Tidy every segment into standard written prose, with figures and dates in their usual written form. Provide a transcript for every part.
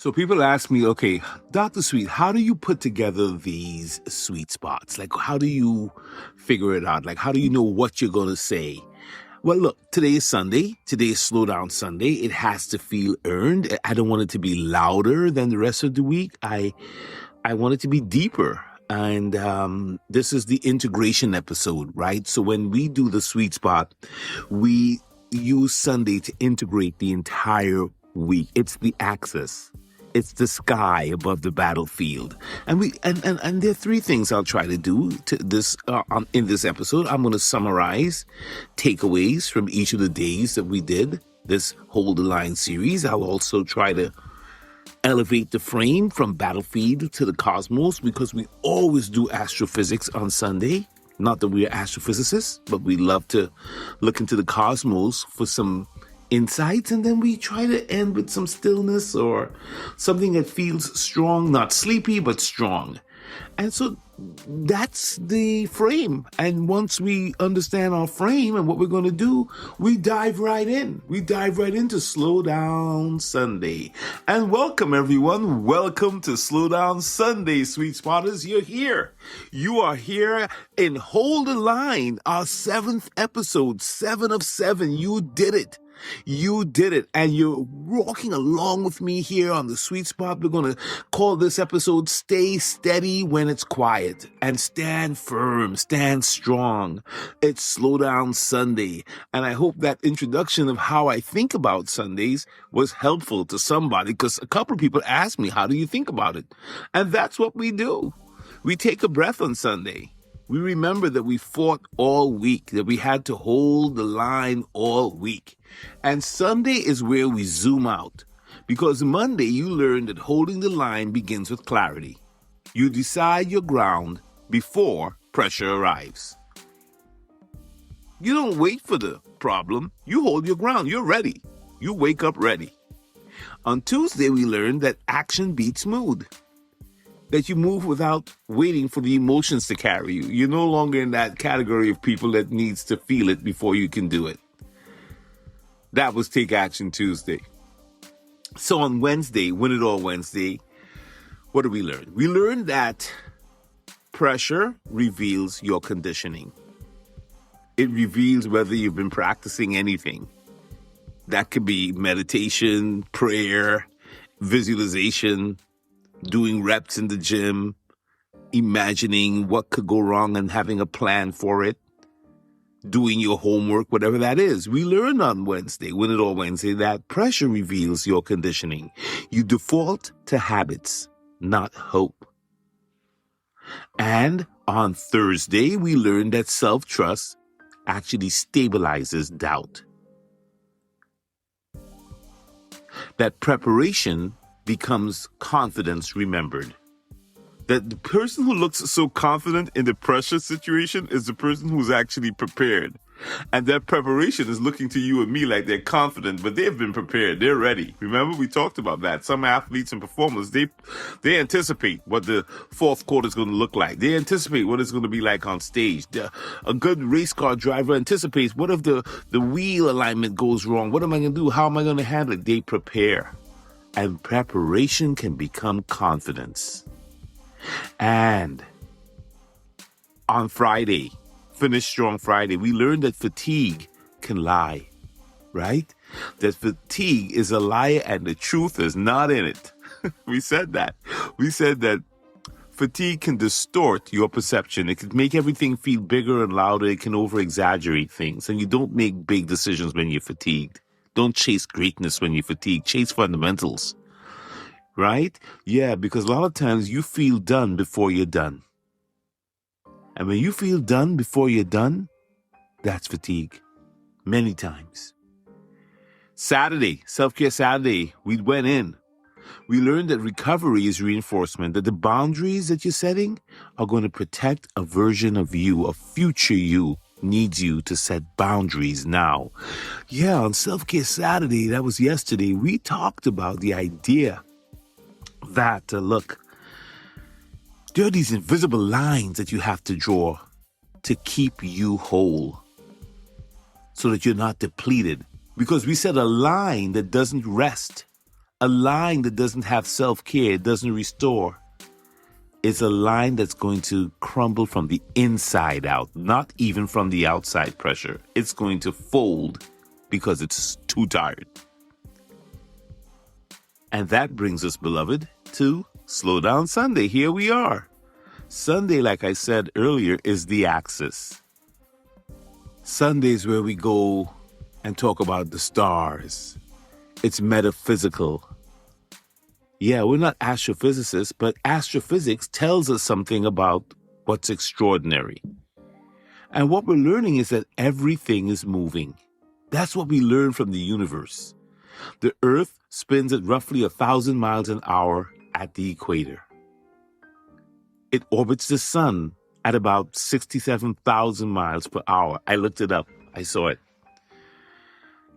So people ask me, okay, Dr. Sweet, how do you put together these sweet spots? Like, how do you figure it out? Like, how do you know what you're going to say? Well, look, today is Sunday. Today is Slow Down Sunday. It has to feel earned. I don't want it to be louder than the rest of the week. I want it to be deeper. And this is the integration episode, right? So when we do the sweet spot, we use Sunday to integrate the entire week. It's the axis. It's the sky above the battlefield. And there are three things I'll try to do to this in this episode. I'm going to summarize takeaways from each of the days that we did this Hold the Line series. I'll also try to elevate the frame from battlefield to the cosmos, because we always do astrophysics on Sunday. Not that we're astrophysicists, but we love to look into the cosmos for some insights, and then we try to end with some stillness or something that feels strong, not sleepy, but strong. And so that's the frame. And once we understand our frame and what we're going to do, we dive right in. We dive right into Slow Down Sunday. And welcome, everyone. Welcome to Slow Down Sunday, Sweet Spotters. You're here. You are here in Hold the Line, our 7th episode, 7 of 7. You did it. You did it, and you're walking along with me here on the sweet spot. We're going to call this episode Stay Steady When It's Quiet, and stand firm, stand strong. It's Slow Down Sunday, and I hope that introduction of how I think about Sundays was helpful to somebody, because a couple of people asked me, how do you think about it? And that's what we do. We take a breath on Sunday. We remember that we fought all week, that we had to hold the line all week. And Sunday is where we zoom out, because Monday you learn that holding the line begins with clarity. You decide your ground before pressure arrives. You don't wait for the problem. You hold your ground. You're ready. You wake up ready. On Tuesday, we learned that action beats mood. That you move without waiting for the emotions to carry you. You're no longer in that category of people that needs to feel it before you can do it. That was Take Action Tuesday. So on Wednesday, Win It All Wednesday, what did we learn? We learned that pressure reveals your conditioning. It reveals whether you've been practicing anything. That could be meditation, prayer, visualization, doing reps in the gym, imagining what could go wrong and having a plan for it, doing your homework, whatever that is. We learned on Wednesday, Win It All Wednesday, that pressure reveals your conditioning. You default to habits, not hope. And on Thursday, we learned that self-trust actually stabilizes doubt. That preparation becomes confidence remembered. That the person who looks so confident in the pressure situation is the person who's actually prepared. And that preparation is looking to you and me like they're confident, but they've been prepared. They're ready. Remember, we talked about that. Some athletes and performers, they anticipate what the fourth quarter is going to look like. They anticipate what it's going to be like on stage. A good race car driver anticipates, what if the wheel alignment goes wrong? What am I going to do? How am I going to handle it? They prepare. And preparation can become confidence. And on Friday, Finish Strong Friday, we learned that fatigue can lie, right? That fatigue is a liar and the truth is not in it. We said that. We said that fatigue can distort your perception. It can make everything feel bigger and louder. It can over-exaggerate things. And you don't make big decisions when you're fatigued. Don't chase greatness when you're fatigued. Chase fundamentals, right? Yeah, because a lot of times you feel done before you're done. And when you feel done before you're done, that's fatigue. Many times. Saturday, Self-Care Saturday, we went in. We learned that recovery is reinforcement, that the boundaries that you're setting are going to protect a version of you, a future you. Needs you to set boundaries now. Yeah, on Self-Care Saturday, that was yesterday, we talked about the idea that, look, there are these invisible lines that you have to draw to keep you whole so that you're not depleted. Because we set a line that doesn't rest A line that doesn't have self-care, doesn't restore, is a line that's going to crumble from the inside out, not even from the outside pressure. It's going to fold because it's too tired. And that brings us, beloved, to Slow Down Sunday. Here we are. Sunday, like I said earlier, is the axis. Sunday is where we go and talk about the stars. It's metaphysical. Yeah, we're not astrophysicists, but astrophysics tells us something about what's extraordinary. And what we're learning is that everything is moving. That's what we learn from the universe. The Earth spins at roughly 1,000 miles an hour at the equator. It orbits the sun at about 67,000 miles per hour. I looked it up. I saw it.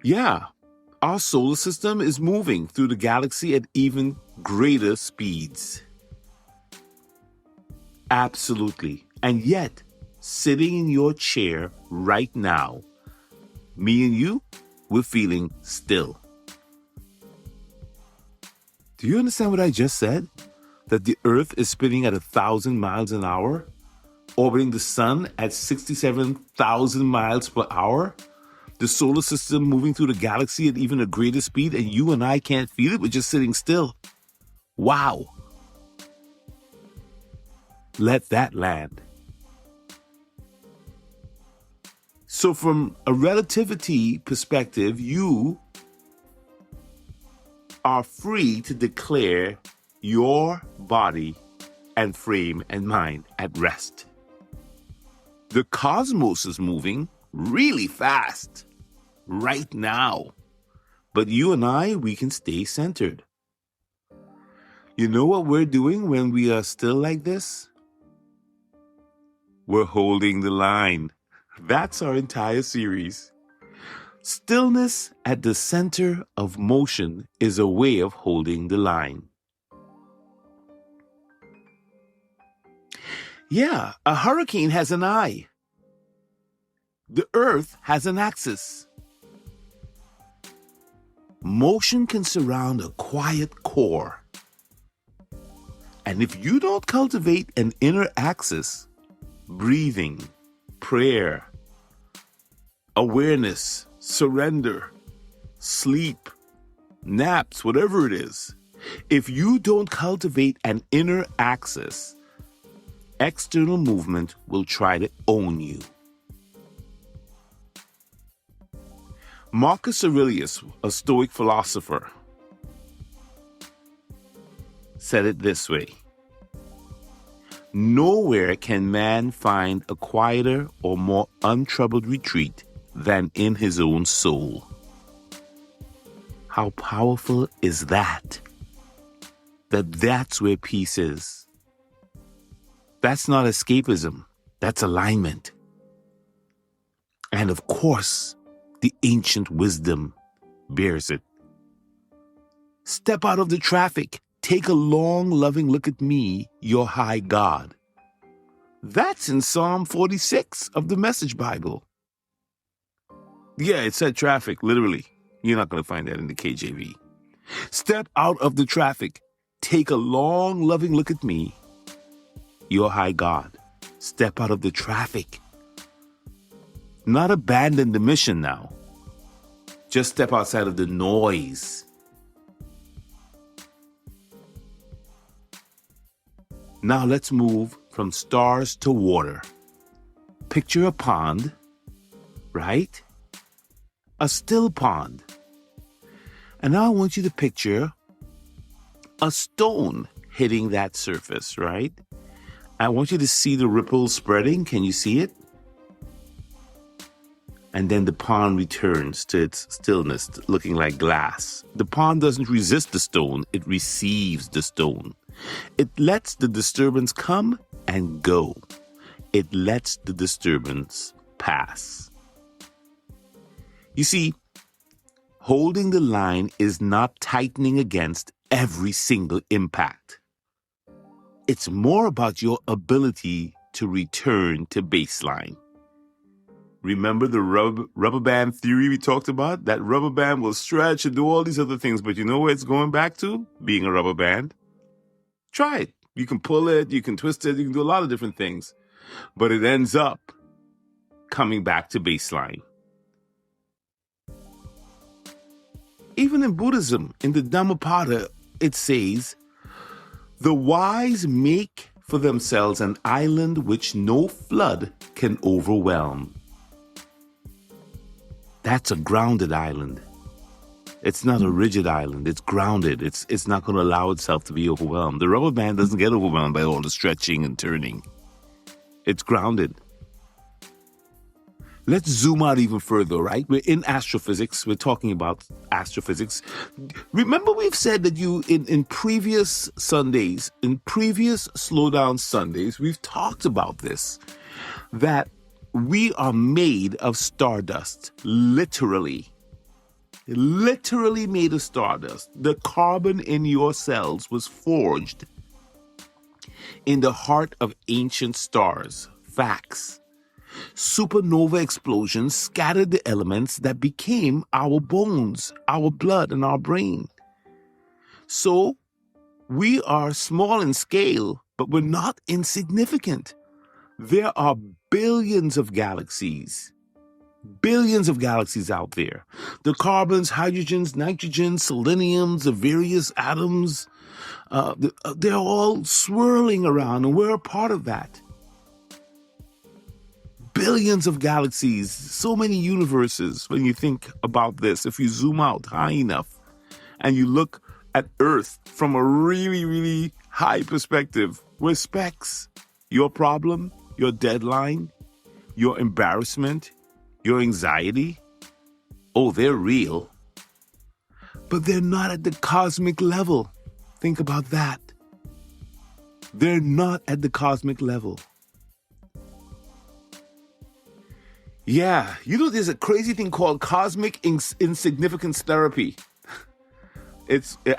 Yeah, our solar system is moving through the galaxy at even greater speeds. Absolutely. And yet, sitting in your chair right now, me and you, we're feeling still. Do you understand what I just said? That the Earth is spinning at 1,000 miles an hour, orbiting the sun at 67,000 miles per hour? The solar system moving through the galaxy at even a greater speed, and you and I can't feel it. We're just sitting still. Wow. Let that land. So from a relativity perspective, you are free to declare your body and frame and mind at rest. The cosmos is moving really fast right now. But you and I, we can stay centered. You know what we're doing when we are still like this? We're holding the line. That's our entire series. Stillness at the center of motion is a way of holding the line. Yeah, a hurricane has an eye. The Earth has an axis. Motion can surround a quiet core. And if you don't cultivate an inner axis, breathing, prayer, awareness, surrender, sleep, naps, whatever it is, if you don't cultivate an inner axis, external movement will try to own you. Marcus Aurelius, a Stoic philosopher, said it this way: nowhere can man find a quieter or more untroubled retreat than in his own soul. How powerful is that? That's where peace is. That's not escapism. That's alignment. And of course, the ancient wisdom bears it. Step out of the traffic. Take a long, loving look at me, your high God. That's in Psalm 46 of the Message Bible. Yeah, it said traffic, literally. You're not going to find that in the KJV. Step out of the traffic. Take a long, loving look at me, your high God. Step out of the traffic. Not abandon the mission now. Just step outside of the noise. Now let's move from stars to water. Picture a pond, right? A still pond. And now I want you to picture a stone hitting that surface, right? I want you to see the ripples spreading. Can you see it? And then the pond returns to its stillness, looking like glass. The pond doesn't resist the stone, it receives the stone. It lets the disturbance come and go. It lets the disturbance pass. You see, holding the line is not tightening against every single impact. It's more about your ability to return to baseline. Remember the rubber band theory we talked about? That rubber band will stretch and do all these other things, but you know where it's going back to? Being a rubber band. Try it. You can pull it, you can twist it, you can do a lot of different things, but it ends up coming back to baseline. Even in Buddhism, in the Dhammapada, it says, the wise make for themselves an island which no flood can overwhelm. That's a grounded island. It's not a rigid island. It's grounded. It's not going to allow itself to be overwhelmed. The rubber band doesn't get overwhelmed by all the stretching and turning. It's grounded. Let's zoom out even further, right? We're in astrophysics. We're talking about astrophysics. Remember we've said that in previous Sundays, in previous Slowdown Sundays, we've talked about this, that we are made of stardust, literally made of stardust. The carbon in your cells was forged in the heart of ancient stars. Facts. Supernova explosions scattered the elements that became our bones, our blood, and our brain. So we are small in scale, but we're not insignificant. There are billions of galaxies out there. The carbons, hydrogens, nitrogens, seleniums, the various atoms, they're all swirling around, and we're a part of that. Billions of galaxies, so many universes. When you think about this, if you zoom out high enough and you look at Earth from a really, really high perspective, we're specks. Your problem, your deadline, your embarrassment, your anxiety, oh, they're real. But they're not at the cosmic level. Think about that. They're not at the cosmic level. Yeah, there's a crazy thing called cosmic insignificance therapy.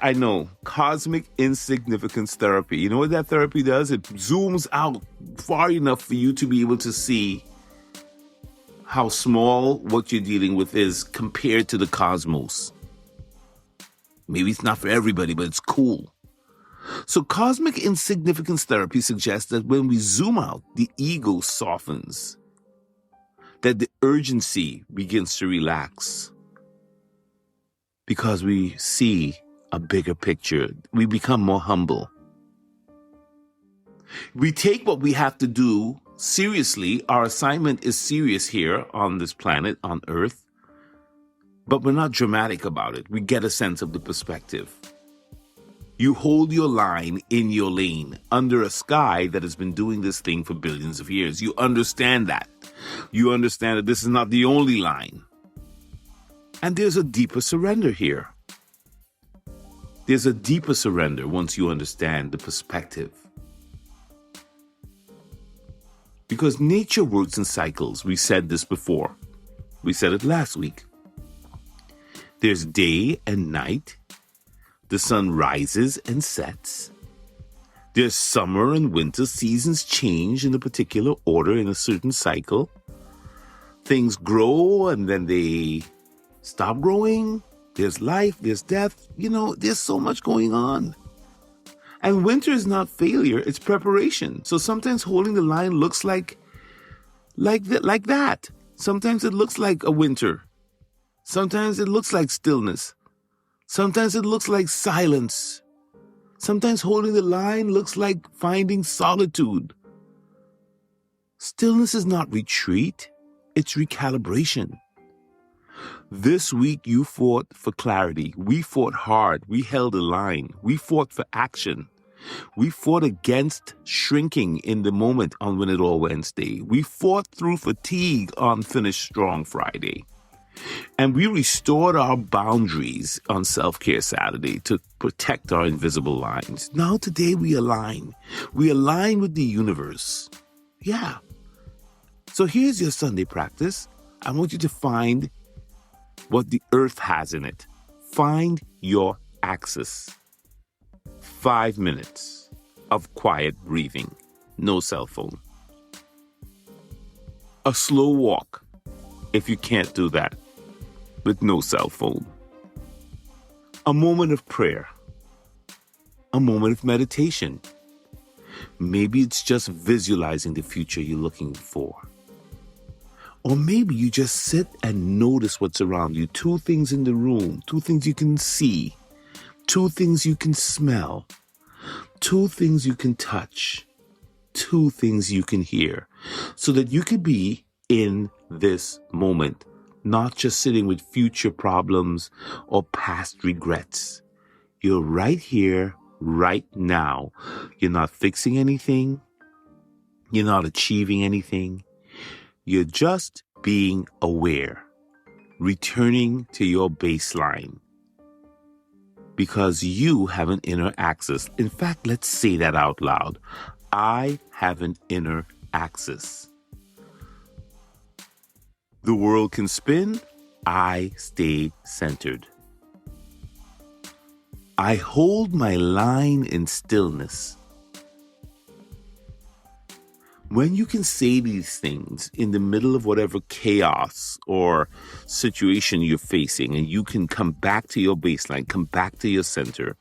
I know, cosmic insignificance therapy. You know what that therapy does? It zooms out far enough for you to be able to see how small what you're dealing with is compared to the cosmos. Maybe it's not for everybody, but it's cool. So cosmic insignificance therapy suggests that when we zoom out, the ego softens, that the urgency begins to relax because we see a bigger picture. We become more humble. We take what we have to do seriously. Our assignment is serious here on this planet, on Earth, but we're not dramatic about it. We get a sense of the perspective. You hold your line in your lane under a sky that has been doing this thing for billions of years. You understand that. You understand that this is not the only line. And there's a deeper surrender here. There's a deeper surrender once you understand the perspective. Because nature works in cycles. We said this before. We said it last week. There's day and night. The sun rises and sets. There's summer and winter. Seasons change in a particular order in a certain cycle. Things grow and then they stop growing. There's life, there's death. There's so much going on. And winter is not failure, it's preparation. So sometimes holding the line looks like that. Sometimes it looks like a winter. Sometimes it looks like stillness. Sometimes it looks like silence. Sometimes holding the line looks like finding solitude. Stillness is not retreat, it's recalibration. This week you fought for clarity. We fought hard. We held a line. We fought for action. We fought against shrinking in the moment on When It All Ends Day. We fought through fatigue on Finish Strong Friday. And we restored our boundaries on Self-Care Saturday to protect our invisible lines. Now today we align. We align with the universe. Yeah. So here's your Sunday practice. I want you to find what the earth has in it. Find your axis. 5 minutes of quiet breathing. No cell phone. A slow walk. if you can't do that with no cell phone. A moment of prayer. A moment of meditation. Maybe it's just visualizing the future you're looking for. Or maybe you just sit and notice what's around you. 2 things in the room, 2 things you can see, 2 things you can smell, 2 things you can touch, 2 things you can hear, so that you can be in this moment, not just sitting with future problems or past regrets. You're right here, right now. You're not fixing anything. You're not achieving anything. You're just being aware, returning to your baseline, because you have an inner axis. In fact, let's say that out loud. I have an inner axis. The world can spin. I stay centered. I hold my line in stillness. When you can say these things in the middle of whatever chaos or situation you're facing, and you can come back to your baseline, come back to your center,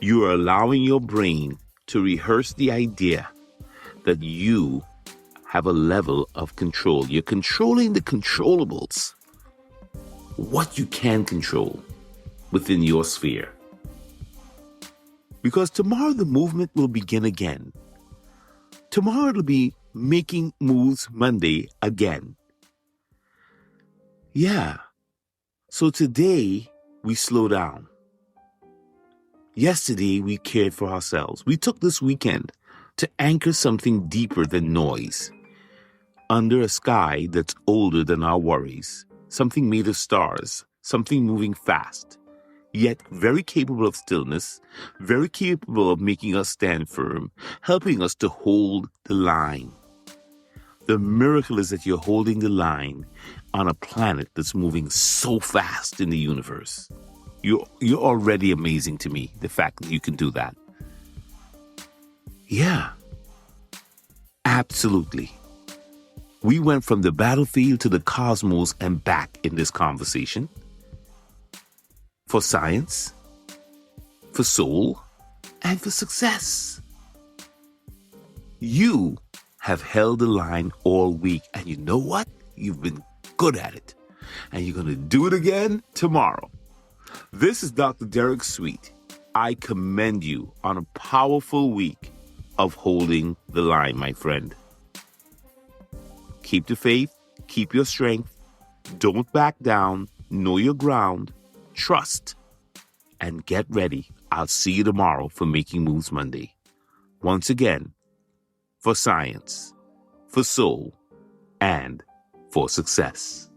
you are allowing your brain to rehearse the idea that you have a level of control. You're controlling the controllables, what you can control within your sphere. Because tomorrow the movement will begin again. Tomorrow it'll be Making Moves Monday again. Yeah. So today we slow down. Yesterday we cared for ourselves. We took this weekend to anchor something deeper than noise, under a sky that's older than our worries, something made of stars, something moving fast, yet very capable of stillness, very capable of making us stand firm, helping us to hold the line. The miracle is that you're holding the line on a planet that's moving so fast in the universe. You're already amazing to me, the fact that you can do that. Yeah, absolutely. We went from the battlefield to the cosmos and back in this conversation. For science, for soul, and for success. You have held the line all week, and you know what? You've been good at it. And you're going to do it again tomorrow. This is Dr. Derek Sweet. I commend you on a powerful week of holding the line, my friend. Keep the faith, keep your strength, don't back down, know your ground, trust, and get ready. I'll see you tomorrow for Making Moves Monday. Once again, for science, for soul, and for success.